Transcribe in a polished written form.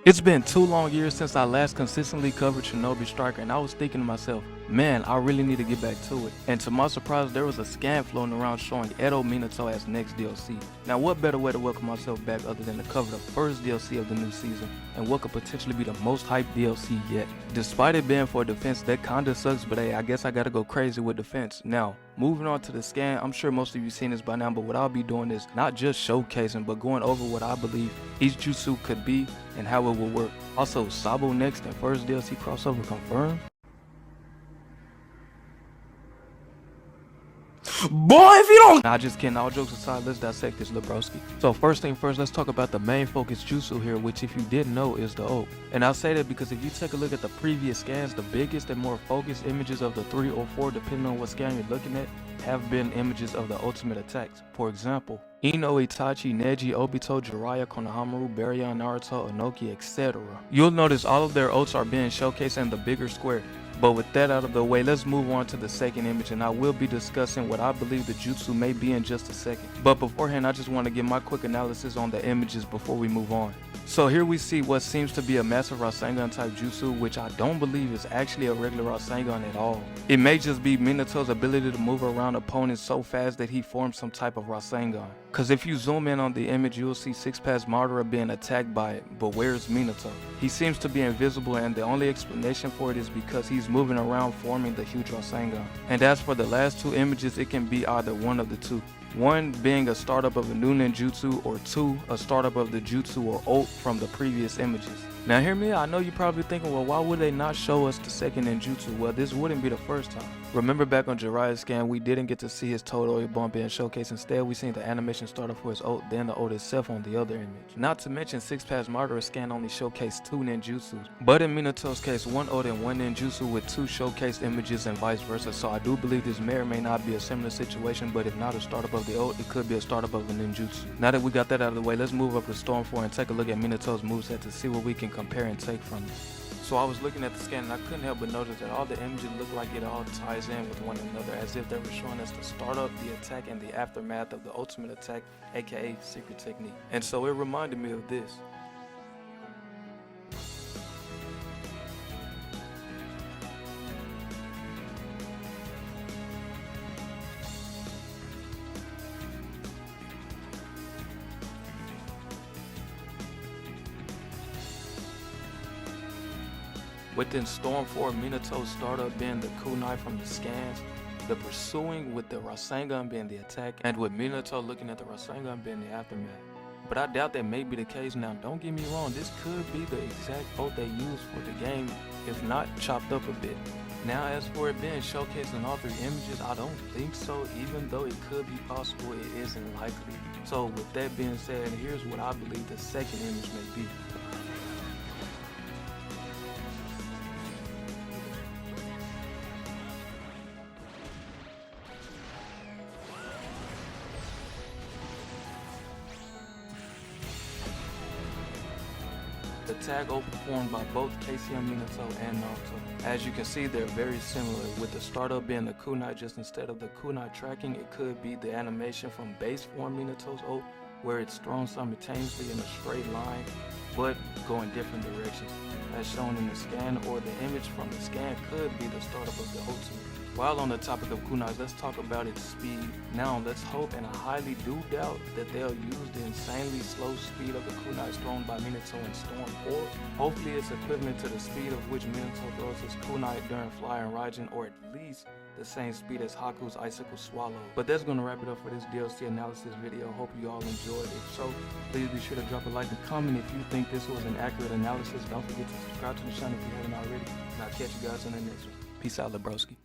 It's been 2 long years since I last consistently covered Shinobi Striker, and I was thinking to myself, man, I really need to get back to it. And to my surprise, there was a scan floating around showing Edo Minato as next DLC. Now what better way to welcome myself back other than to cover the first DLC of the new season, and what could potentially be the most hyped DLC yet. Despite it being for defense, that kinda sucks, but hey, I guess I gotta go crazy with defense. Now, moving on to the scan, I'm sure most of you seen this by now, but what I'll be doing is not just showcasing, but going over what I believe each jutsu could be and how it will work. Also, Sabo next and first DLC crossover confirmed. Boy, if you don't— Nah, just kidding, all jokes aside, let's dissect this Lebroski. So first thing first, let's talk about the main focus jutsu here, which if you didn't know is the ult. And I'll say that because if you take a look at the previous scans, the biggest and more focused images of the 3 or 4, depending on what scan you're looking at, have been images of the ultimate attacks. For example, Ino, Itachi, Neji, Obito, Jiraiya, Konohamaru, Baryon, Naruto, Inoki, etc. You'll notice all of their ults are being showcased in the bigger square. But with that out of the way, let's move on to the second image, and I will be discussing what I believe the jutsu may be in just a second. But beforehand, I just want to give my quick analysis on the images before we move on. So here we see what seems to be a massive Rasengan type jutsu, which I don't believe is actually a regular Rasengan at all. It may just be Minato's ability to move around opponents so fast that he forms some type of Rasengan. Cause if you zoom in on the image, you'll see Six Path's Madara being attacked by it, but where's Minato? He seems to be invisible, and the only explanation for it is because he's moving around forming the huge Rasengan. And as for the last 2 images, it can be either one of the two. 1 being a startup of a new ninjutsu, or 2 a startup of the jutsu or ult from the previous images. Now hear me, I know you're probably thinking, well, why would they not show us the second ninjutsu? Well, this wouldn't be the first time. Remember back on Jiraiya's scan, we didn't get to see his Totoi bump being showcased. Instead, we seen the animation startup for his ult, then the ult itself on the other image. Not to mention, Six Path's Madara scan only showcased 2 ninjutsus. But in Minato's case, 1 ult and 1 ninjutsu with 2 showcased images and vice versa. So I do believe this may or may not be a similar situation, but if not a startup of the ult, it could be a startup of a ninjutsu. Now that we got that out of the way, let's move up to Storm 4 and take a look at Minato's moveset to see what we can compare and take from it. So I was looking at the scan and I couldn't help but notice that all the images look like it all ties in with one another, as if they were showing us the startup, the attack, and the aftermath of the ultimate attack, aka secret technique. And so it reminded me of this. Within Storm 4, Minato's startup being the kunai from the scans, the pursuing with the Rasengan being the attack, and with Minato looking at the Rasengan being the aftermath. But I doubt that may be the case. Now don't get me wrong, this could be the exact ult they used for the game, if not chopped up a bit. Now as for it being showcased in all 3 images, I don't think so. Even though it could be possible, it isn't likely. So with that being said, here's what I believe the second image may be. The tag ult performed by both KCM Minato and Naruto. As you can see, they're very similar, with the startup being the kunai. Just instead of the kunai tracking, it could be the animation from base form Minato's ult, where it's thrown simultaneously in a straight line, but going different directions, as shown in the scan, or the image from the scan could be the startup of the ultimate. While on the topic of kunais, let's talk about its speed. Now let's hope, and I highly do doubt, that they'll use the insanely slow speed of the kunais thrown by Minato in Storm 4. Hopefully it's equivalent to the speed of which Minato throws his kunai during Fly and Raijin, or at least the same speed as Haku's Icicle Swallow. But that's going to wrap it up for this DLC analysis video. Hope you all enjoyed. If so, please be sure to drop a like and comment if you think this was an accurate analysis. Don't forget to subscribe to the channel if you haven't already. And I'll catch you guys in the next one. Peace out, Lebroski.